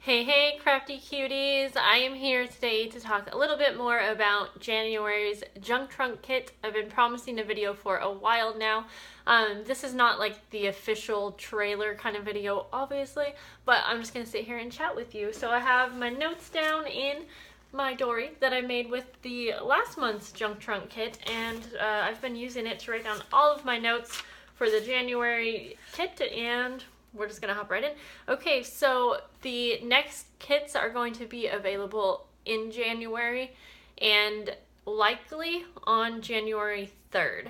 Hey crafty cuties, I am here today to talk a little bit more about January's junk trunk kit. I've been promising a video for a while now. This is not like the official trailer kind of video, obviously, but I'm just going to sit here and chat with you. So I have my notes down in my dory that I made with the last month's junk trunk kit, and I've been using it to write down all of my notes for the January kit, and we're just gonna hop right in. Okay, so the next kits are going to be available in January and likely on January 3rd.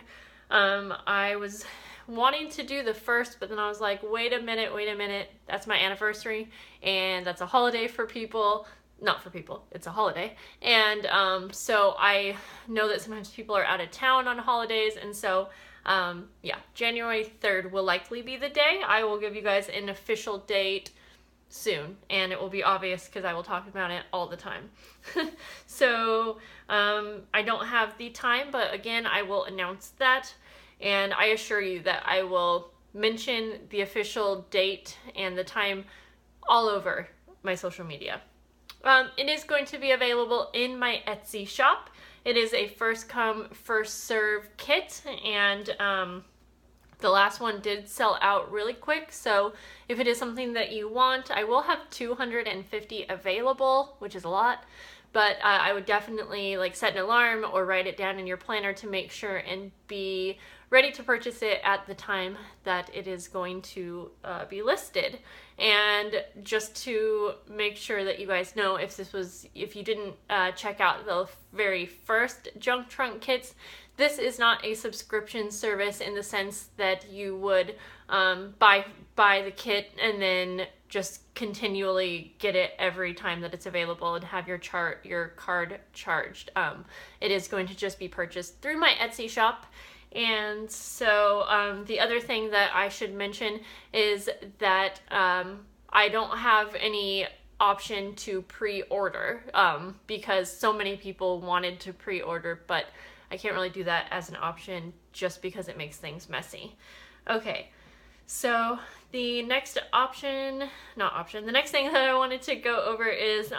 I was wanting to do the 1st, but then I was like, wait a minute, that's my anniversary, and that's a holiday for people. Not for people, it's a holiday. And so I know that sometimes people are out of town on holidays, and so yeah, January 3rd will likely be the day. I will give you guys an official date soon, and it will be obvious because I will talk about it all the time. So I don't have the time, but again, I will announce that, and I assure you that I will mention the official date and the time all over my social media. It is going to be available in my Etsy shop. It is a first come, first serve kit, and the last one did sell out really quick, so if it is something that you want, I will have 250 available, which is a lot, but I would definitely set an alarm or write it down in your planner to make sure and be ready to purchase it at the time that it is going to be listed. And just to make sure that you guys know, if you didn't check out the very first junk trunk kits, this is not a subscription service in the sense that you would buy the kit and then just continually get it every time that it's available and have your card charged. It is going to just be purchased through my Etsy shop. And so the other thing that I should mention is that I don't have any option to pre-order because so many people wanted to pre-order, but I can't really do that as an option just because it makes things messy. Okay, so the next the next thing that I wanted to go over is,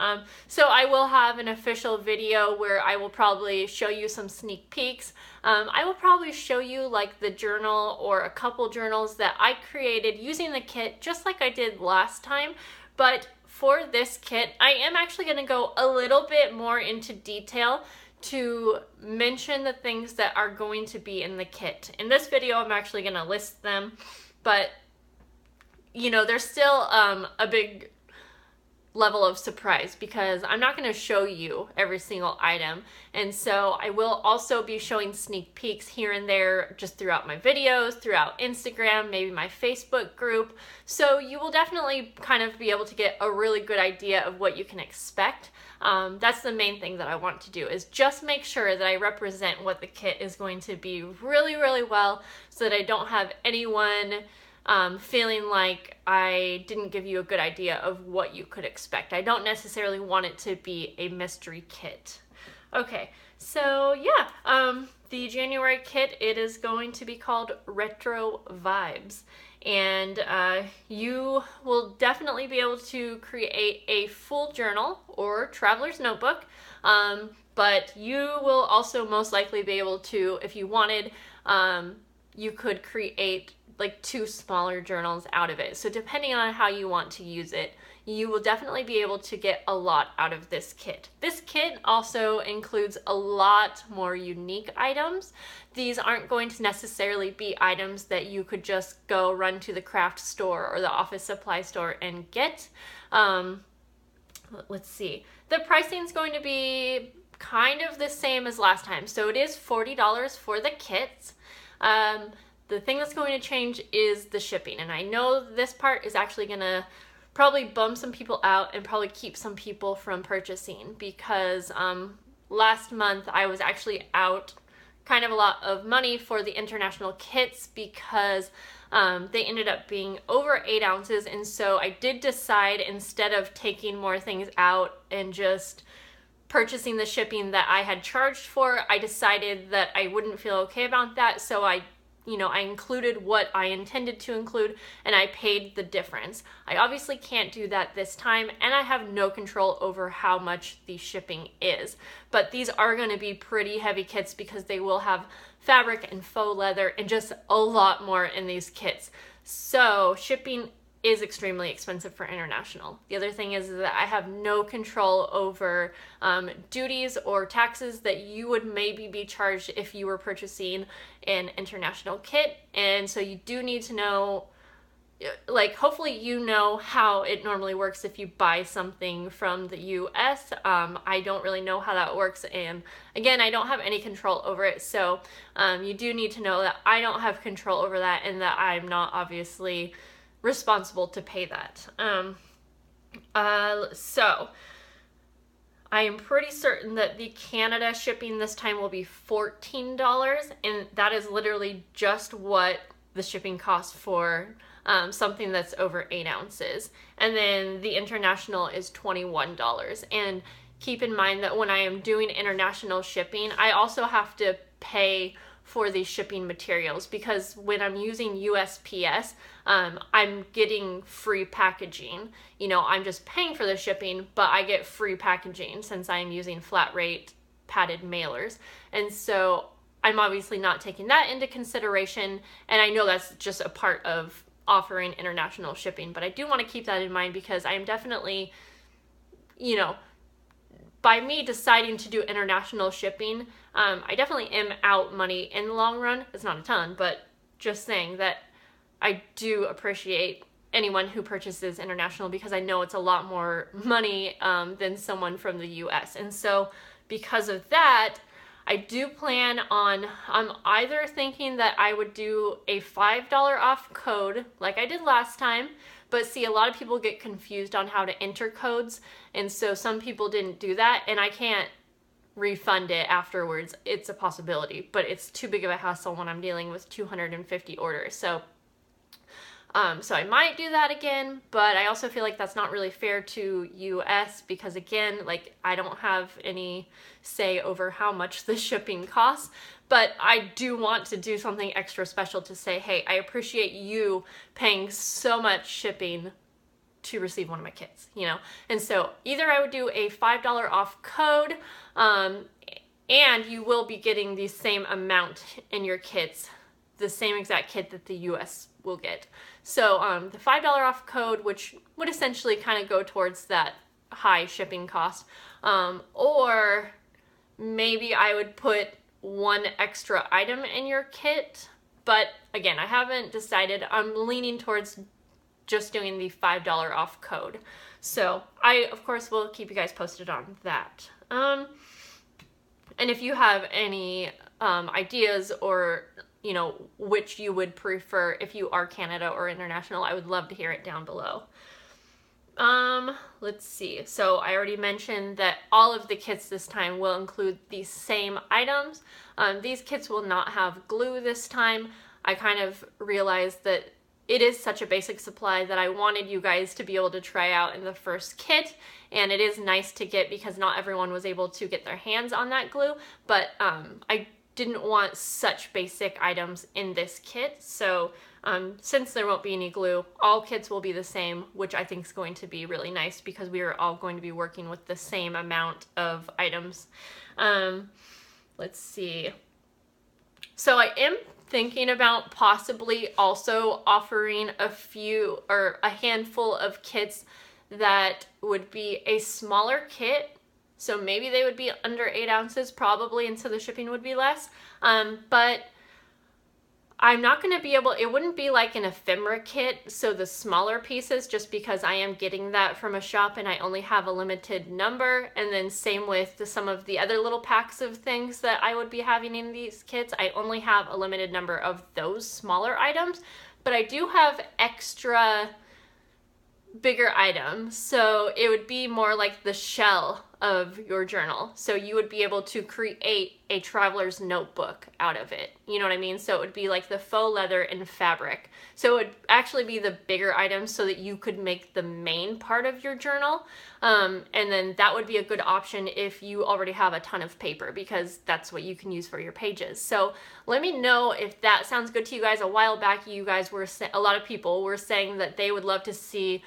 so I will have an official video where I will probably show you some sneak peeks. I will probably show you the journal or a couple journals that I created using the kit just like I did last time, but for this kit, I am actually going to go a little bit more into detail to mention the things that are going to be in the kit. In this video, I'm actually going to list them, but you know, there's still a big level of surprise because I'm not going to show you every single item, and so I will also be showing sneak peeks here and there just throughout my videos, throughout Instagram, maybe my Facebook group, so you will definitely kind of be able to get a really good idea of what you can expect. That's the main thing that I want to do, is just make sure that I represent what the kit is going to be really, really well, so that I don't have anyone feeling like I didn't give you a good idea of what you could expect. I don't necessarily want it to be a mystery kit. Okay, so yeah, the January kit, it is going to be called Retro Vibes, and you will definitely be able to create a full journal or traveler's notebook, but you will also most likely be able to, if you wanted, you could create 2 smaller journals out of it. So depending on how you want to use it, you will definitely be able to get a lot out of this kit. This kit also includes a lot more unique items. These aren't going to necessarily be items that you could just go run to the craft store or the office supply store and get. Let's see. The pricing is going to be kind of the same as last time. So it is $40 for the kits. The thing that's going to change is the shipping, and I know this part is actually going to probably bum some people out and probably keep some people from purchasing, because last month I was actually out kind of a lot of money for the international kits because they ended up being over 8 ounces, and so I did decide, instead of taking more things out and just purchasing the shipping that I had charged for, I decided that I wouldn't feel okay about that, so I you know, I included what I intended to include and I paid the difference. I obviously can't do that this time, and I have no control over how much the shipping is. But these are going to be pretty heavy kits because they will have fabric and faux leather and just a lot more in these kits. So shipping is extremely expensive for international. The other thing is that I have no control over duties or taxes that you would maybe be charged if you were purchasing an international kit. And so you do need to know, like, hopefully you know how it normally works if you buy something from the US. I don't really know how that works, and again, I don't have any control over it, so you do need to know that I don't have control over that and that I'm not obviously responsible to pay that. So I am pretty certain that the Canada shipping this time will be $14, and that is literally just what the shipping costs for something that's over 8 ounces. And then the international is $21. And keep in mind that when I am doing international shipping, I also have to pay for the shipping materials, because when I'm using USPS, I'm getting free packaging. You know, I'm just paying for the shipping, but I get free packaging since I'm using flat rate padded mailers. And so I'm obviously not taking that into consideration, and I know that's just a part of offering international shipping, but I do want to keep that in mind because I am definitely, you know, by me deciding to do international shipping, I definitely am out money in the long run. It's not a ton, but just saying that I do appreciate anyone who purchases international because I know it's a lot more money than someone from the US. And so because of that, I do plan on, I'm either thinking that I would do a $5 off code like I did last time, but see, a lot of people get confused on how to enter codes, and so some people didn't do that, and I can't refund it afterwards. It's a possibility, but it's too big of a hassle when I'm dealing with 250 orders. So I might do that again, but I also feel like that's not really fair to US because, again, like, I don't have any say over how much the shipping costs, but I do want to do something extra special to say, hey, I appreciate you paying so much shipping to receive one of my kits, you know? And so either I would do a $5 off code, and you will be getting the same amount in your kits, the same exact kit that the US will get. So the $5 off code, which would essentially kind of go towards that high shipping cost, or maybe I would put one extra item in your kit, but again, I haven't decided. I'm leaning towards just doing the $5 off code. So I, of course, will keep you guys posted on that. And if you have any ideas or, you know, which you would prefer if you are Canada or international, I would love to hear it down below. Let's see. So I already mentioned that all of the kits this time will include the same items. These kits will not have glue this time. I kind of realized that it is such a basic supply that I wanted you guys to be able to try out in the first kit, and it is nice to get because not everyone was able to get their hands on that glue, but I didn't want such basic items in this kit. So since there won't be any glue, all kits will be the same, which I think is going to be really nice because we are all going to be working with the same amount of items. Let's see. So I am thinking about possibly also offering a handful of kits that would be a smaller kit. So maybe they would be under 8 ounces probably, and so the shipping would be less. But I'm not going to be able, it wouldn't be like an ephemera kit, so the smaller pieces, just because I am getting that from a shop and I only have a limited number. And then same with some of the other little packs of things that I would be having in these kits. I only have a limited number of those smaller items, but I do have extra bigger items. So it would be more like the shell of your journal. So you would be able to create a traveler's notebook out of it. You know what I mean? So it would be like the faux leather and fabric. So it would actually be the bigger items so that you could make the main part of your journal. And then that would be a good option if you already have a ton of paper, because that's what you can use for your pages. So let me know if that sounds good to you guys. A while back, you guys were, a lot of people were saying that they would love to see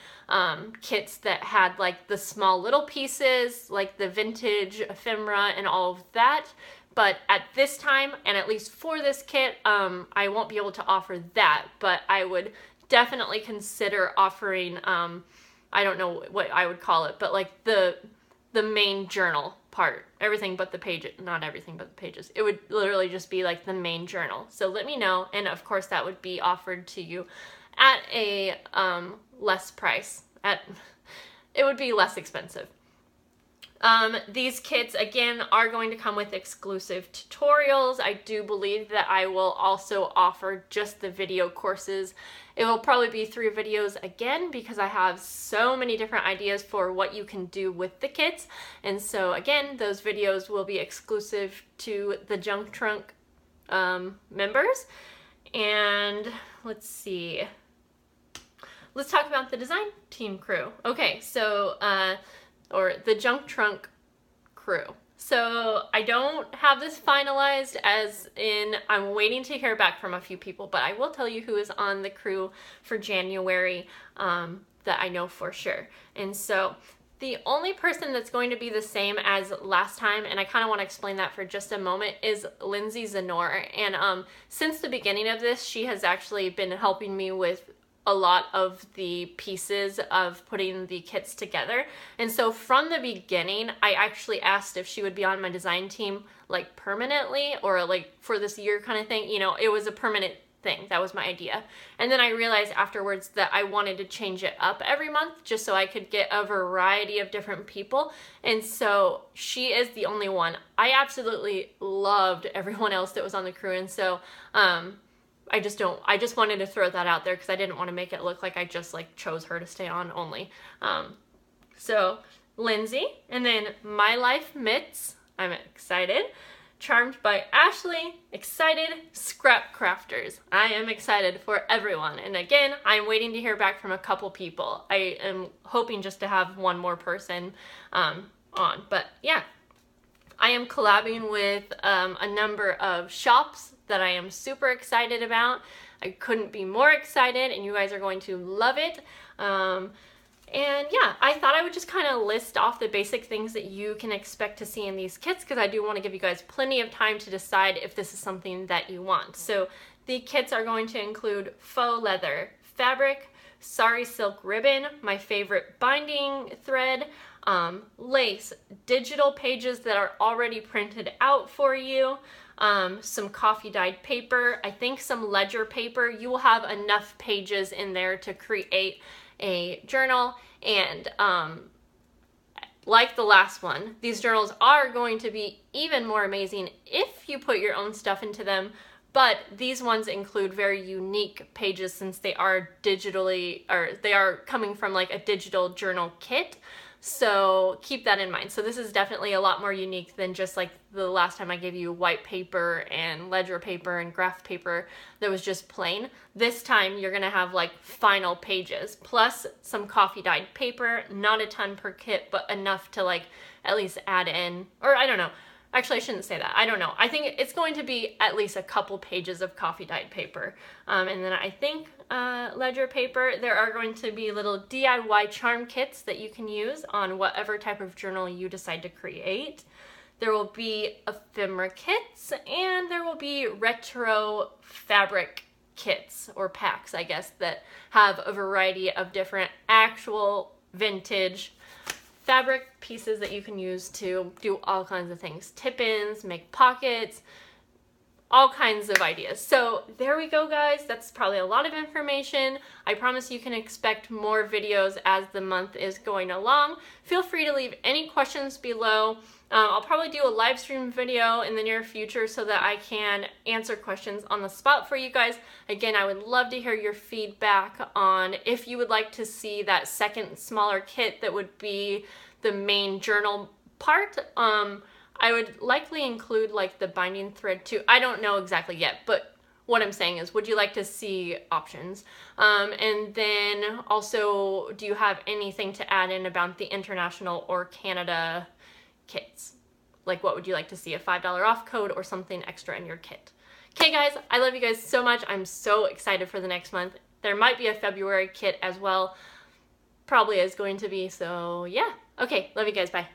kits that had like the small little pieces, like the vintage ephemera and all of that. But at this time, and at least for this kit, I won't be able to offer that, but I would definitely consider offering, I don't know what I would call it, but like the main journal part, everything but the pages, not everything but the pages. It would literally just be like the main journal. So let me know, and of course that would be offered to you at a less price. It would be less expensive. These kits, again, are going to come with exclusive tutorials. I do believe that I will also offer just the video courses. It will probably be 3 videos again, because I have so many different ideas for what you can do with the kits. And so again, those videos will be exclusive to the Junk Trunk members. And let's see. Let's talk about the design team crew. Okay, so or the Junk Trunk crew. So I don't have this finalized, as in I'm waiting to hear back from a few people, but I will tell you who is on the crew for January that I know for sure. And so the only person that's going to be the same as last time, and I kind of want to explain that for just a moment, is Lindsay Zanor. And since the beginning of this, she has actually been helping me with a lot of the pieces of putting the kits together. And so from the beginning, I actually asked if she would be on my design team like permanently, or like for this year kind of thing. You know, it was a permanent thing. That was my idea. And then I realized afterwards that I wanted to change it up every month, just so I could get a variety of different people. And so she is the only one. I absolutely loved everyone else that was on the crew. And so I just wanted to throw that out there, because I didn't want to make it look like I just like chose her to stay on only. So Lindsay, and then My Life Mitts, I'm excited. Charmed by Ashley, excited. Scrap Crafters, I am excited for everyone. And again, I'm waiting to hear back from a couple people. I am hoping just to have one more person on, but yeah. I am collabing with a number of shops that I am super excited about. I couldn't be more excited, and you guys are going to love it. And yeah, I thought I would just kind of list off the basic things that you can expect to see in these kits, because I do want to give you guys plenty of time to decide if this is something that you want. So the kits are going to include faux leather fabric, sari silk ribbon, my favorite binding thread, lace, digital pages that are already printed out for you, some coffee dyed paper, I think some ledger paper. You will have enough pages in there to create a journal. And like the last one, these journals are going to be even more amazing if you put your own stuff into them. But these ones include very unique pages, since they are digitally, or they are coming from like a digital journal kit. So keep that in mind. So this is definitely a lot more unique than just like the last time I gave you white paper and ledger paper and graph paper that was just plain. This time you're gonna have like final pages, plus some coffee dyed paper, not a ton per kit, but enough to like at least add in, or I don't know. Actually, I shouldn't say that. I don't know. I think it's going to be at least a couple pages of coffee dyed paper. And then I think ledger paper. There are going to be little DIY charm kits that you can use on whatever type of journal you decide to create. There will be ephemera kits, and there will be retro fabric kits, or packs, I guess, that have a variety of different actual vintage fabric pieces that you can use to do all kinds of things. Tip-ins, make pockets, all kinds of ideas. So there we go, guys. That's probably a lot of information. I promise you can expect more videos as the month is going along. Feel free to leave any questions below. I'll probably do a live stream video in the near future so that I can answer questions on the spot for you guys. Again, I would love to hear your feedback on if you would like to see that second smaller kit that would be the main journal part. I would likely include like the binding thread too. I don't know exactly yet, but what I'm saying is, would you like to see options? And then also, do you have anything to add in about the international or Canada kits? Like, what would you like to see? A $5 off code or something extra in your kit? Okay, guys, I love you guys so much. I'm so excited for the next month. There might be a February kit as well. Probably is going to be, so yeah. Okay, love you guys, bye.